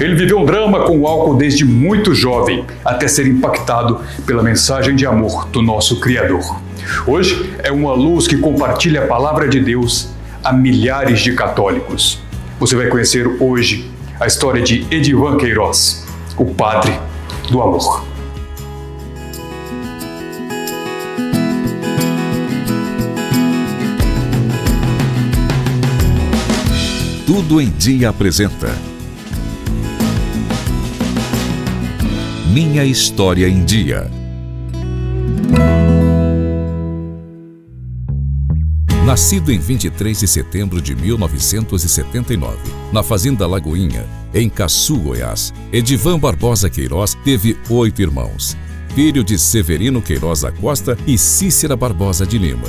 Ele viveu um drama com o álcool desde muito jovem, até ser impactado pela mensagem de amor do nosso Criador. Hoje é uma luz que compartilha a palavra de Deus a milhares de católicos. Você vai conhecer hoje a história de Edivan Queiroz, o padre do amor. Tudo em Dia apresenta Minha História em Dia. Nascido em 23 de setembro de 1979, na Fazenda Lagoinha, em Caçu, Goiás, Edivan Barbosa Queiroz teve 8 irmãos, filho de Severino Queiroz da Costa e Cícera Barbosa de Lima.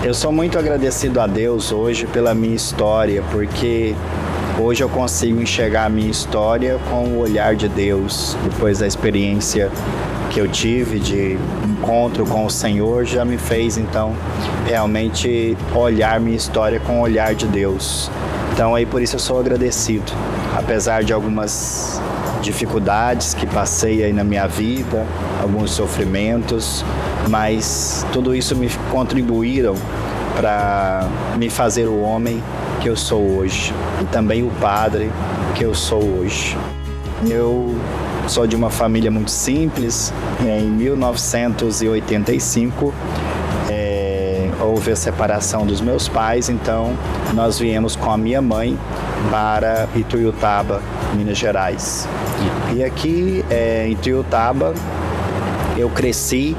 Eu sou muito agradecido a Deus hoje pela minha história, porque hoje eu consigo enxergar a minha história com o olhar de Deus. Depois da experiência que eu tive de encontro com o Senhor, já me fez, então, realmente olhar minha história com o olhar de Deus. Então, aí por isso eu sou agradecido. Apesar de algumas dificuldades que passei aí na minha vida, alguns sofrimentos, mas tudo isso me contribuíram para me fazer o homem que eu sou hoje e também o padre que eu sou hoje. Eu sou de uma família muito simples. Em 1985 houve a separação dos meus pais, então nós viemos com a minha mãe para Ituiutaba, Minas Gerais. E aqui em Ituiutaba eu cresci,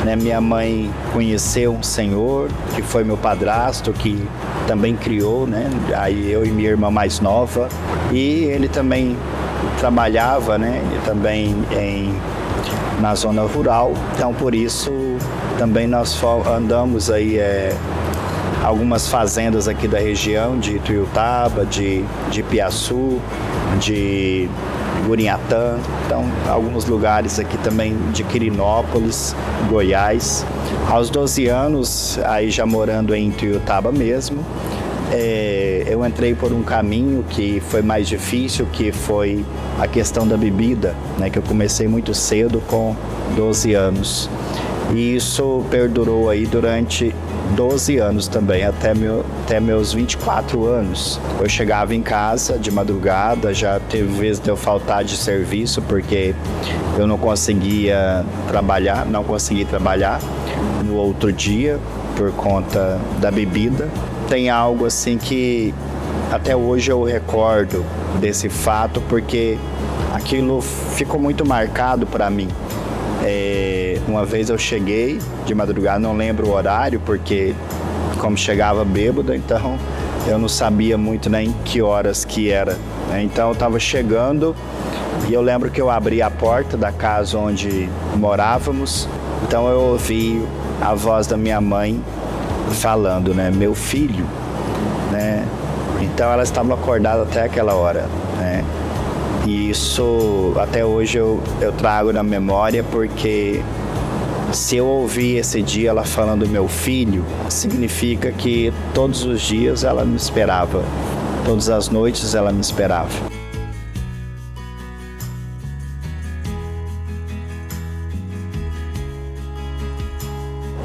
né? Minha mãe conheceu um senhor que foi meu padrasto, que também criou, né? Aí eu e minha irmã mais nova, e ele também trabalhava, né? E também na zona rural, então por isso também nós andamos aí algumas fazendas aqui da região de Ituiutaba, de Piaçu, de Gurinhatã, então alguns lugares aqui também de Quirinópolis, Goiás. Aos 12 anos, aí já morando em Ituiutaba mesmo, eu entrei por um caminho que foi mais difícil, que foi a questão da bebida, né, que eu comecei muito cedo, com 12 anos. E isso perdurou aí durante 12 anos também, até meus 24 anos. Eu chegava em casa de madrugada, já teve vezes de eu faltar de serviço porque eu não consegui trabalhar no outro dia por conta da bebida. Tem algo assim que até hoje eu recordo desse fato, porque aquilo ficou muito marcado para mim. Uma vez eu cheguei de madrugada, não lembro o horário, porque como chegava bêbado, então eu não sabia muito nem que horas que era. Então eu estava chegando e eu lembro que eu abri a porta da casa onde morávamos, então eu ouvi a voz da minha mãe falando, né, meu filho, né? Então ela estava acordada até aquela hora, né? E isso até hoje eu trago na memória, porque se eu ouvir esse dia ela falando meu filho, significa que todos os dias ela me esperava, todas as noites ela me esperava.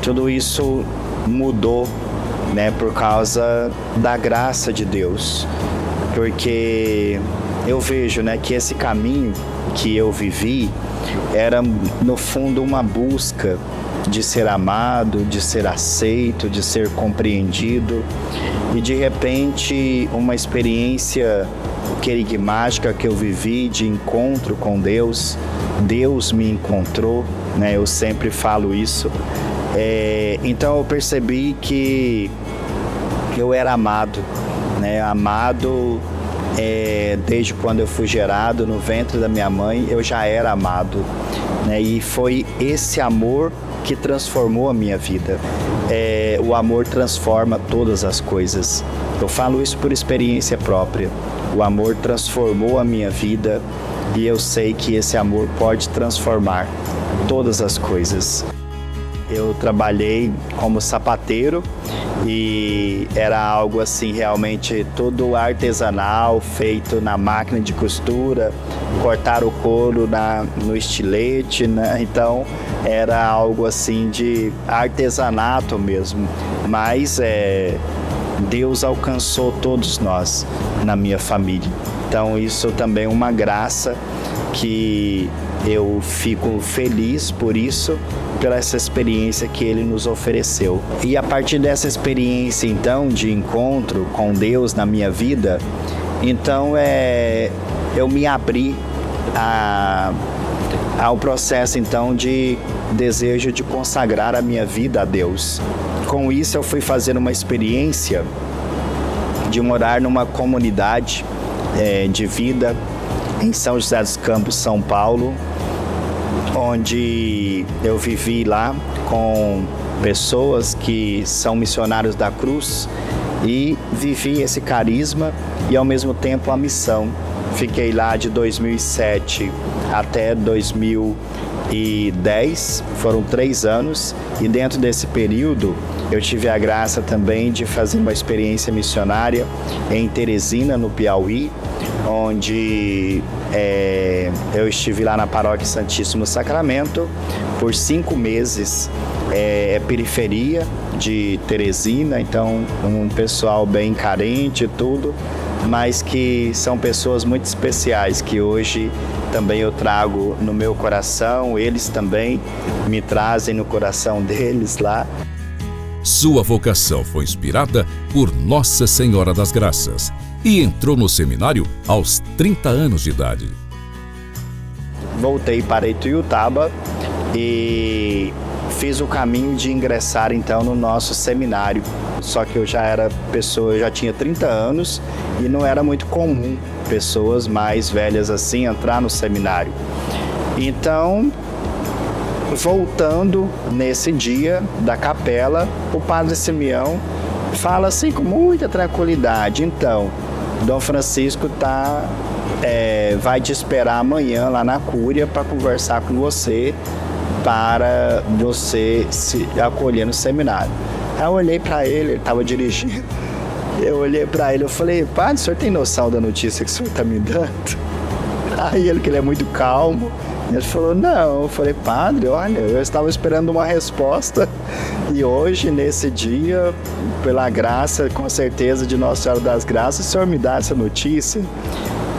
Tudo isso mudou, né, por causa da graça de Deus, porque eu vejo, né, que esse caminho que eu vivi era, no fundo, uma busca de ser amado, de ser aceito, de ser compreendido, e de repente uma experiência querigmática que eu vivi de encontro com Deus. Deus me encontrou, né, eu sempre falo isso. Então eu percebi que eu era amado, né, amado. Desde quando eu fui gerado no ventre da minha mãe, eu já era amado, né? E foi esse amor que transformou a minha vida. O amor transforma todas as coisas. Eu falo isso por experiência própria. O amor transformou a minha vida e eu sei que esse amor pode transformar todas as coisas. eu trabalhei como sapateiro e era algo assim realmente tudo artesanal, feito na máquina de costura, cortar o couro no estilete, né? Então era algo assim de artesanato mesmo, mas Deus alcançou todos nós na minha família. Então isso também é uma graça que eu fico feliz por isso, pela essa experiência que Ele nos ofereceu. E a partir dessa experiência, então, de encontro com Deus na minha vida, então eu me abri ao processo, então, de desejo de consagrar a minha vida a Deus. Com isso, eu fui fazer uma experiência de morar numa comunidade de vida em São José dos Campos, São Paulo, onde eu vivi lá com pessoas que são missionários da cruz e vivi esse carisma e ao mesmo tempo a missão. Fiquei lá de 2007 até 2010, foram 3 anos, e dentro desse período eu tive a graça também de fazer uma experiência missionária em Teresina, no Piauí, onde eu estive lá na Paróquia Santíssimo Sacramento por 5 meses. Periferia de Teresina, então um pessoal bem carente e tudo, mas que são pessoas muito especiais que hoje também eu trago no meu coração, eles também me trazem no coração deles lá. Sua vocação foi inspirada por Nossa Senhora das Graças e entrou no seminário aos 30 anos de idade. Voltei para Ituiutaba e fiz o caminho de ingressar então no nosso seminário. Só que eu já era pessoa, eu já tinha 30 anos e não era muito comum pessoas mais velhas assim entrar no seminário. Então, voltando nesse dia da capela, o Padre Simeão fala assim com muita tranquilidade: então, Dom Francisco vai te esperar amanhã lá na Cúria para conversar com você, para você se acolher no seminário. Aí eu olhei para ele estava dirigindo, eu olhei para ele, eu falei: padre, o senhor tem noção da notícia que o senhor está me dando? Aí ele, que ele é muito calmo, ele falou: não. Eu falei: padre, olha, eu estava esperando uma resposta e hoje, nesse dia, pela graça, com certeza de Nossa Senhora das Graças, o senhor me dá essa notícia.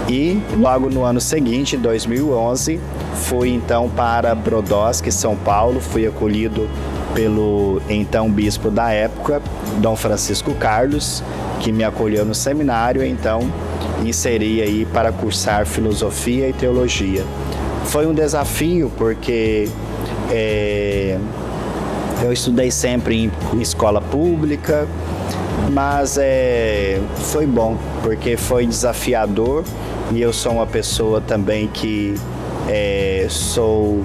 E logo no ano seguinte, em 2011, fui então para Brodowski, São Paulo, fui acolhido pelo então bispo da época, Dom Francisco Carlos, que me acolheu no seminário, então inseri aí para cursar filosofia e teologia. Foi um desafio porque eu estudei sempre em escola pública, mas foi bom, porque foi desafiador e eu sou uma pessoa também que sou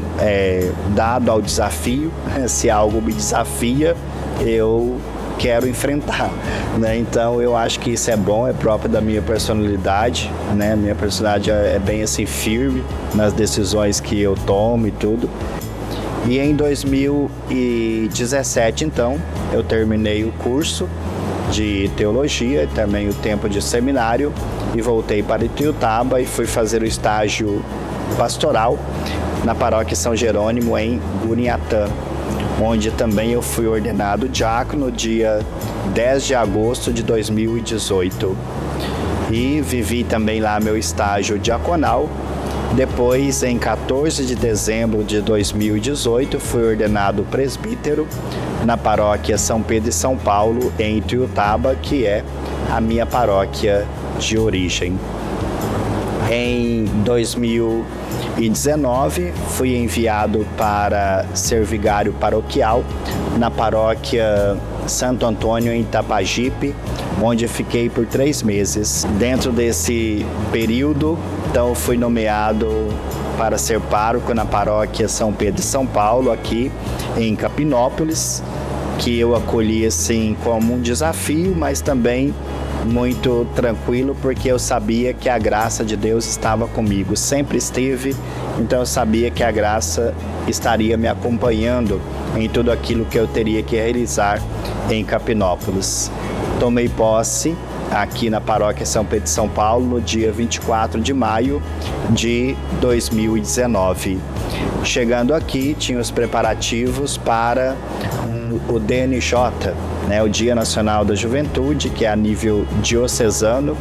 dado ao desafio. Se algo me desafia, eu quero enfrentar, né? Então eu acho que isso é bom, é próprio da minha personalidade, né? Minha personalidade é bem assim firme nas decisões que eu tomo e tudo. E em 2017, então, eu terminei o curso de teologia e também o tempo de seminário e voltei para Ituiutaba e fui fazer o estágio pastoral na paróquia São Jerônimo em Gurinhatã, onde também eu fui ordenado diácono dia 10 de agosto de 2018 e vivi também lá meu estágio diaconal. Depois, em 14 de dezembro de 2018, fui ordenado presbítero na paróquia São Pedro e São Paulo, em Ituiutaba, que é a minha paróquia de origem. Em 2019, fui enviado para ser vigário paroquial na paróquia Santo Antônio, em Itapajipe, onde fiquei por 3 meses. Dentro desse período, então, fui nomeado para ser pároco na paróquia São Pedro e São Paulo, aqui em Capinópolis, que eu acolhi assim como um desafio, mas também muito tranquilo, porque eu sabia que a graça de Deus estava comigo, sempre esteve, então eu sabia que a graça estaria me acompanhando em tudo aquilo que eu teria que realizar em Capinópolis. Tomei posse aqui na Paróquia São Pedro de São Paulo no dia 24 de maio de 2019. Chegando aqui, tinha os preparativos para o DNJ, né, o Dia Nacional da Juventude, que é a nível diocesano.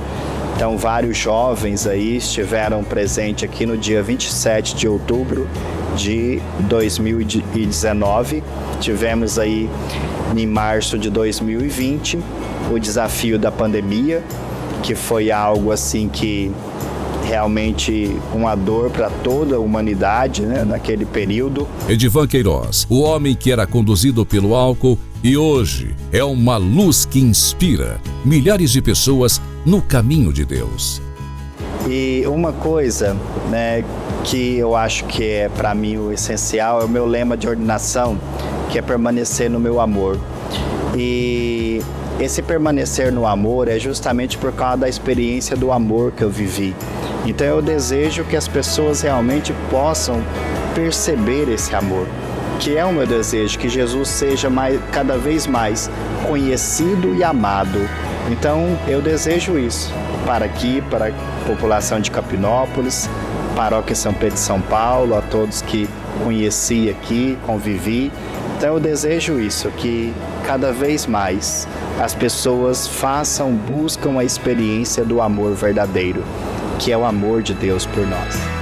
Então, vários jovens aí estiveram presentes aqui no dia 27 de outubro de 2019. Tivemos aí, em março de 2020, o desafio da pandemia, que foi algo assim que realmente uma dor para toda a humanidade, né, naquele período. Edivan Queiroz, o homem que era conduzido pelo álcool e hoje é uma luz que inspira milhares de pessoas no caminho de Deus. E uma coisa, né, que eu acho que é para mim o essencial é o meu lema de ordenação, que é permanecer no meu amor. E esse permanecer no amor é justamente por causa da experiência do amor que eu vivi. Então eu desejo que as pessoas realmente possam perceber esse amor, que é o meu desejo, que Jesus seja cada vez mais conhecido e amado. Então eu desejo isso para aqui, para a população de Capinópolis, Paróquia São Pedro de São Paulo, a todos que conheci aqui, convivi. Então eu desejo isso, que cada vez mais as pessoas buscam a experiência do amor verdadeiro, que é o amor de Deus por nós.